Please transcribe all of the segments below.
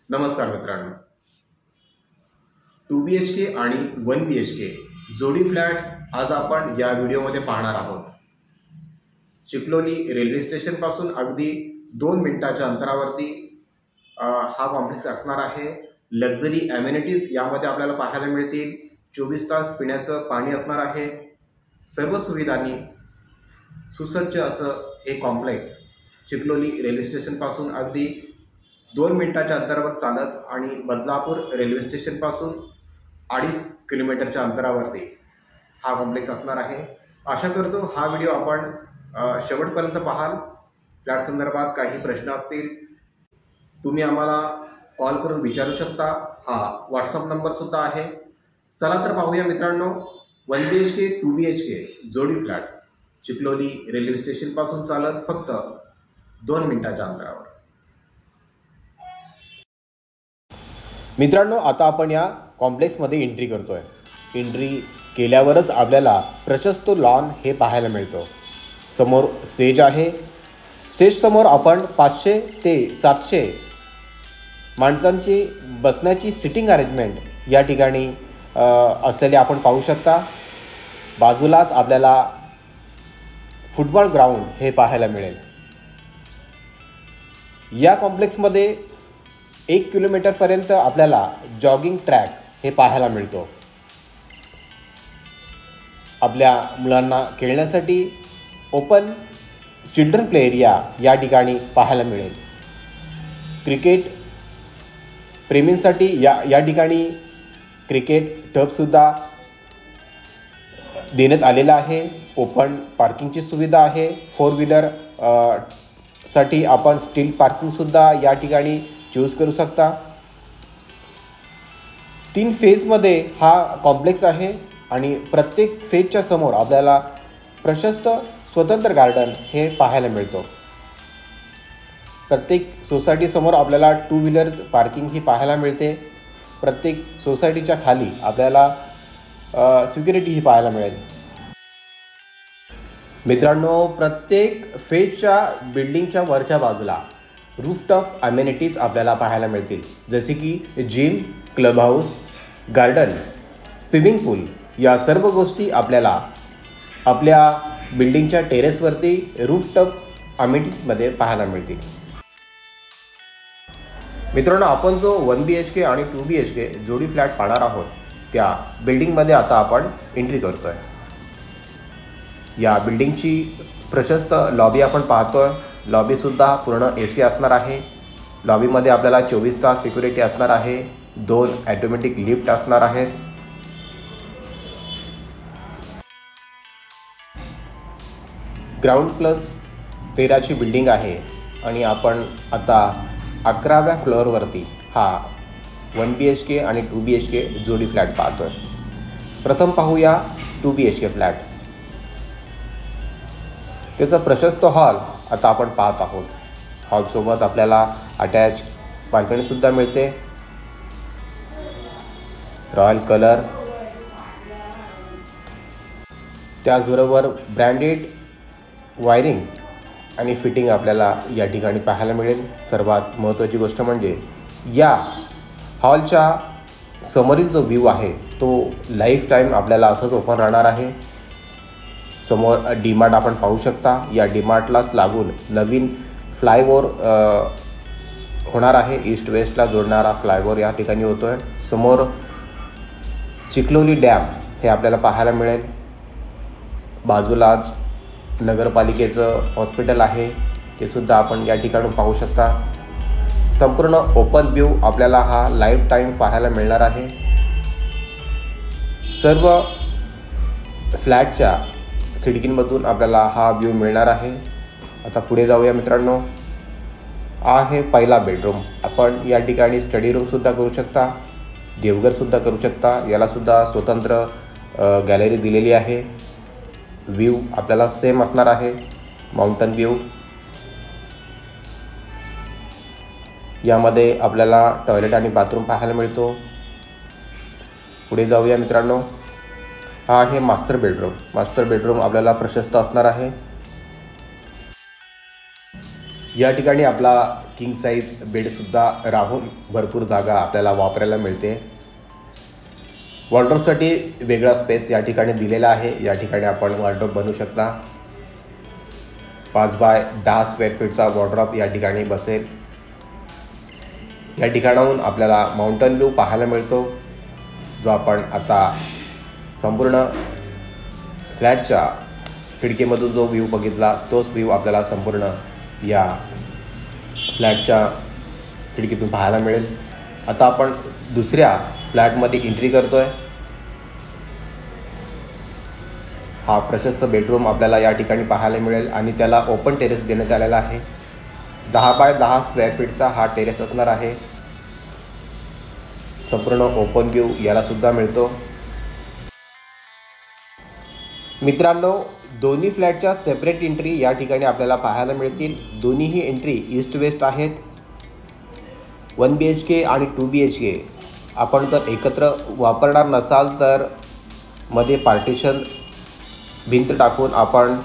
नमस्कार मित्रांनो, 2BHK आणि 1BHK जोडी फ्लॅट आज आपण या व्हिडिओमध्ये पाहणार आहोत. चिखलोली रेल्वे स्टेशनपासून अगदी 2 मिनिटाच्या अंतरावरती हा कॉम्प्लेक्स असणार आहे. लक्झरी ॲम्युनिटीज यामध्ये आपल्याला पाहायला मिळतील. 24 तास पिण्याचं पाणी असणार आहे. सर्व सुविधांनी सुसज्ज असं हे कॉम्प्लेक्स चिखलोली रेल्वे स्टेशनपासून अगदी 2 मिनिटाच्या अंतरावर चालत आणि बदलापूर रेल्वे स्टेशनपासून 2.5 किलोमीटरच्या अंतरावरती हा कॉम्प्लेक्स असणार आहे. आशा करतो हा व्हिडिओ आपण शेवटपर्यंत पाहाल. फ्लॅट संदर्भात काही प्रश्न असतील तुम्ही आम्हाला कॉल करून विचारू शकता. हा व्हॉट्सअप नंबरसुद्धा आहे. चला तर पाहूया मित्रांनो, 1BHK 2BHK जोडी फ्लॅट चिखलोली रेल्वे स्टेशनपासून चालत फक्त 2 मिनिटाच्या अंतरावर. मित्रांनो, आता आपण या कॉम्प्लेक्समध्ये एंट्री करतोय. एंट्री केल्यावरच आपल्याला प्रशस्त लॉन हे पाहायला मिळतं. समोर स्टेज आहे. स्टेज समोर आपण 500 ते 700 माणसांची बसण्याची सिटिंग अरेंजमेंट या ठिकाणी असलेले आपण पाहू शकता. बाजूलाच आपल्याला फुटबॉल ग्राउंड हे पाहायला मिळेल. या कॉम्प्लेक्समध्ये 1 किलोमीटरपर्यंत आपल्याला जॉगिंग ट्रॅक हे पाहायला मिळतो. आपल्या मुलांना खेळण्यासाठी ओपन चिल्ड्रन प्ले एरिया या ठिकाणी पाहायला मिळेल. क्रिकेट प्रेमींसाठी या ठिकाणी क्रिकेट टबसुद्धा देण्यात आलेला आहे. ओपन पार्किंगची सुविधा आहे. 4 व्हीलर साठी आपण स्टील पार्किंगसुद्धा या ठिकाणी चूज करू शकता. 3 फेजमध्ये हा कॉम्प्लेक्स आहे आणि प्रत्येक फेजच्या समोर आपल्याला प्रशस्त स्वतंत्र गार्डन हे पाहायला मिळतो. प्रत्येक सोसायटीसमोर आपल्याला 2 व्हीलर पार्किंग ही पाहायला मिळते. प्रत्येक सोसायटीच्या खाली आपल्याला सिक्युरिटी ही पाहायला मिळेल. मित्रांनो, प्रत्येक फेजच्या बिल्डिंगच्या वरच्या बाजूला रूफटॉप अमेनिटीज आपल्याला पाहायला मिळतील, जसे की gym, club house, garden, swimming pool या सर्व गोष्टी आपल्याला आपल्या बिल्डिंगच्या टेरेसवरती रूफटॉप अमेनिटीजमध्ये पाहायला मिळतील. मित्रांनो, आपण जो 1BHK आणि 2BHK जोडी फ्लॅट पाहणार आहोत त्या बिल्डिंगमध्ये आता आपण एंट्री करतो आहे. या बिल्डिंगची प्रशस्त लॉबी आपण पाहतोय. लॉबीसुद्धा पूर्ण AC असणार आहे. लॉबीमध्ये आपल्याला 24 तास सिक्युरिटी असणार आहे. 2 ॲटोमॅटिक लिफ्ट असणार आहेत. ग्राउंड प्लस 13ची बिल्डिंग आहे आणि आपण आता 11व्या फ्लोअरवरती हा 1BHK आणि 2BHK जोडी फ्लॅट पाहतोय. प्रथम पाहूया 2BHK फ्लॅट. त्याचा प्रशस्त हॉल आता आपण पाहत आहोत. हॉलसोबत आपल्याला अटॅच बाल्कनीसुद्धा मिळते. रॉयल कलर, त्याचबरोबर ब्रँडेड वायरिंग आणि फिटिंग आपल्याला या ठिकाणी पाहायला मिळेल. सर्वात महत्त्वाची गोष्ट म्हणजे या हॉलच्या समोरील जो व्ह्यू आहे तो लाईफ टाईम आपल्याला असंच ओपन राहणार आहे. समोर डीमार्ट आपण पाहू शकता. या डीमार्टलाच लागून नवीन फ्लायओव्हर होणार आहे. ईस्ट वेस्टला जोडणारा फ्लायओव्हर या ठिकाणी होतो आहे. समोर चिखलोली डॅम हे आपल्याला पाहायला मिळेल. बाजूलाच नगरपालिकेचं हॉस्पिटल आहे, ते सुद्धा आपण या ठिकाणी पाहू शकता. संपूर्ण ओपन व्ह्यू आपल्याला हा लाईफ टाईम पाहायला मिळणार आहे. सर्व फ्लॅटच्या खिडकींमधून आपल्याला हा व्ह्यू मिळणार आहे. आता पुढे जाऊया मित्रांनो. आहे पहिला बेडरूम. आपण या ठिकाणी स्टडी रूमसुद्धा करू शकता, देवघरसुद्धा करू शकता. यालासुद्धा स्वतंत्र गॅलरी दिलेली आहे. व्ह्यू आपल्याला सेम असणार आहे, माउंटन व्ह्यू. यामध्ये आपल्याला टॉयलेट आणि बाथरूम पाहायला मिळतो. पुढे जाऊया मित्रांनो. हा आहे मास्टर बेडरूम. मास्टर बेडरूम आपल्याला प्रशस्त असणार आहे. या ठिकाणी आपला किंग साईज बेडसुद्धा राहून भरपूर जागा आपल्याला वापरायला मिळते. वॉर्डरोबसाठी वेगळा स्पेस या ठिकाणी दिलेला आहे. या ठिकाणी आपण वॉर्डरोब बनवू शकता. 5 बाय 10 स्क्वेअर फीटचा वॉर्डरोब या ठिकाणी बसेल. या ठिकाणाहून आपल्याला माउंटन व्ह्यू पाहायला मिळतो, जो आपण आता संपूर्ण फ्लॅटच्या खिडकीमधून जो व्ह्यू बघितला तोच व्ह्यू आपल्याला संपूर्ण या फ्लॅटच्या खिडकीतून पाहायला मिळेल. आता आपण दुसऱ्या फ्लॅटमध्ये एंट्री करतो आहे. हा प्रशस्त बेडरूम आपल्याला या ठिकाणी पाहायला मिळेल आणि त्याला ओपन टेरेस देण्यात आलेला आहे. 10 बाय 10 स्क्वेअर फीटचा हा टेरेस असणार आहे. संपूर्ण ओपन व्ह्यू याला सुद्धा मिळतो. मित्रांनो, दोन्ही फ्लॅटच्या सेपरेट एंट्री या ठिकाणी आपल्याला पाहायला मिळतील. दोन्हीही एंट्री ईस्ट वेस्ट आहेत. 1 BHK आणि 2 BHK आपण जर एकत्र वापरणार नसाल तर मध्ये पार्टिशन भिंत टाकून आपण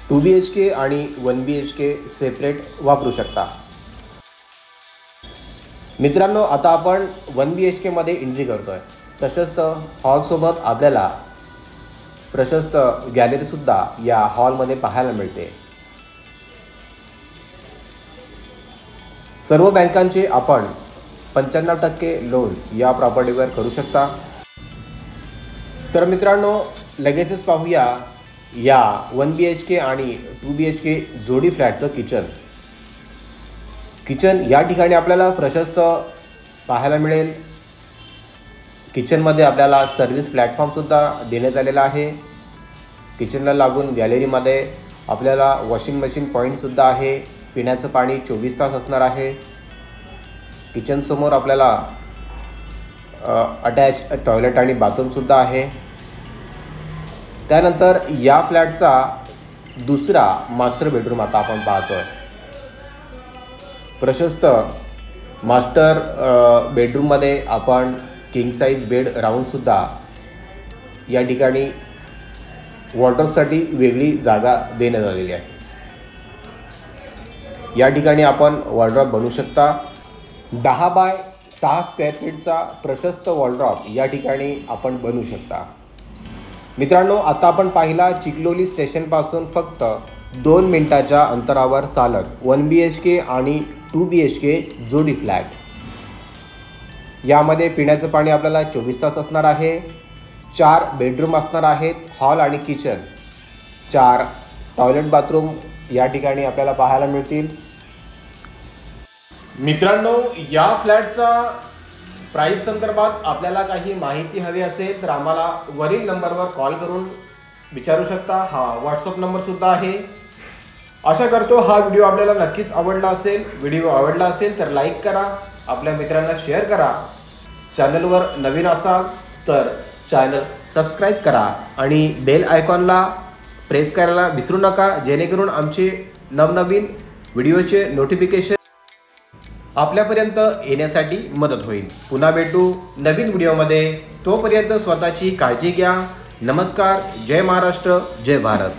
2 BHK आणि 1 BHK सेपरेट वापरू शकता. मित्रांनो, आता आपण 1 BHK मध्ये एंट्री करतो आहे. तसंच हॉलसोबत आपल्याला प्रशस्त गॅलरीसुद्धा या हॉलमध्ये पाहायला मिळते. सर्व बँकांचे आपण 95% लोन या प्रॉपर्टीवर करू शकता. तर मित्रांनो, लगेचच पाहूया या 1 BHK आणि 2 BHK जोडी फ्लॅटचं किचन या ठिकाणी आपल्याला प्रशस्त पाहायला मिळेल. किचनमध्ये आपल्याला सर्व्हिस प्लॅटफॉर्मसुद्धा देण्यात आलेला आहे. किचनला लागून गॅलरीमध्ये आपल्याला वॉशिंग मशीन पॉईंटसुद्धा आहे. पिण्याचं पाणी 24 तास असणार आहे. किचनसमोर आपल्याला अटॅच टॉयलेट आणि बाथरूमसुद्धा आहे. त्यानंतर या फ्लॅटचा दुसरा मास्टर बेडरूम आता आपण पाहतो आहे. प्रशस्त मास्टर बेडरूममध्ये आपण किंग साईज बेड राऊंडसुद्धा या ठिकाणी वॉर्डरोबसाठी वेगळी जागा देण्यात आलेली आहे. या ठिकाणी आपण वॉर्डरोब बनवू शकता. 10 बाय 6 स्क्वेअर फीटचा प्रशस्त वॉर्डरोब या ठिकाणी आपण बनवू शकता. मित्रांनो, आता आपण पाहिला चिखलोली स्टेशनपासून फक्त 2 मिनिटाच्या अंतरावर चालत 1 BHK आणि 2 BHK जोडी फ्लॅट. यामध्ये पिण्याचं पाणी आपल्याला 24 तास असणार आहे. 4 बेडरूम असणार आहेत. हॉल आणि किचन, 4 टॉयलेट बाथरूम या ठिकाणी आपल्याला पाहायला मिळतील. मित्रांनो, या फ्लॅटचा प्राईस संदर्भात आपल्याला काही माहिती हवी असेल तर आम्हाला वरील नंबरवर कॉल करून विचारू शकता. हा व्हॉट्सअप नंबरसुद्धा आहे. आशा करतो हा व्हिडिओ आपल्याला नक्कीच आवडला असेल. व्हिडिओ आवडला असेल तर लाईक करा, आपल्या मित्रांना शेअर करा. चॅनलवर नवीन असाल तर चॅनल सबस्क्राईब करा आणि बेल आयकॉनला प्रेस करायला विसरू नका, जेणेकरून आमचे नवनवीन व्हिडिओचे नोटिफिकेशन आपल्यापर्यंत येण्यासाठी मदत होईल. पुन्हा भेटू नवीन व्हिडिओमध्ये. तोपर्यंत स्वतःची काळजी घ्या. नमस्कार. जय महाराष्ट्र, जय भारत.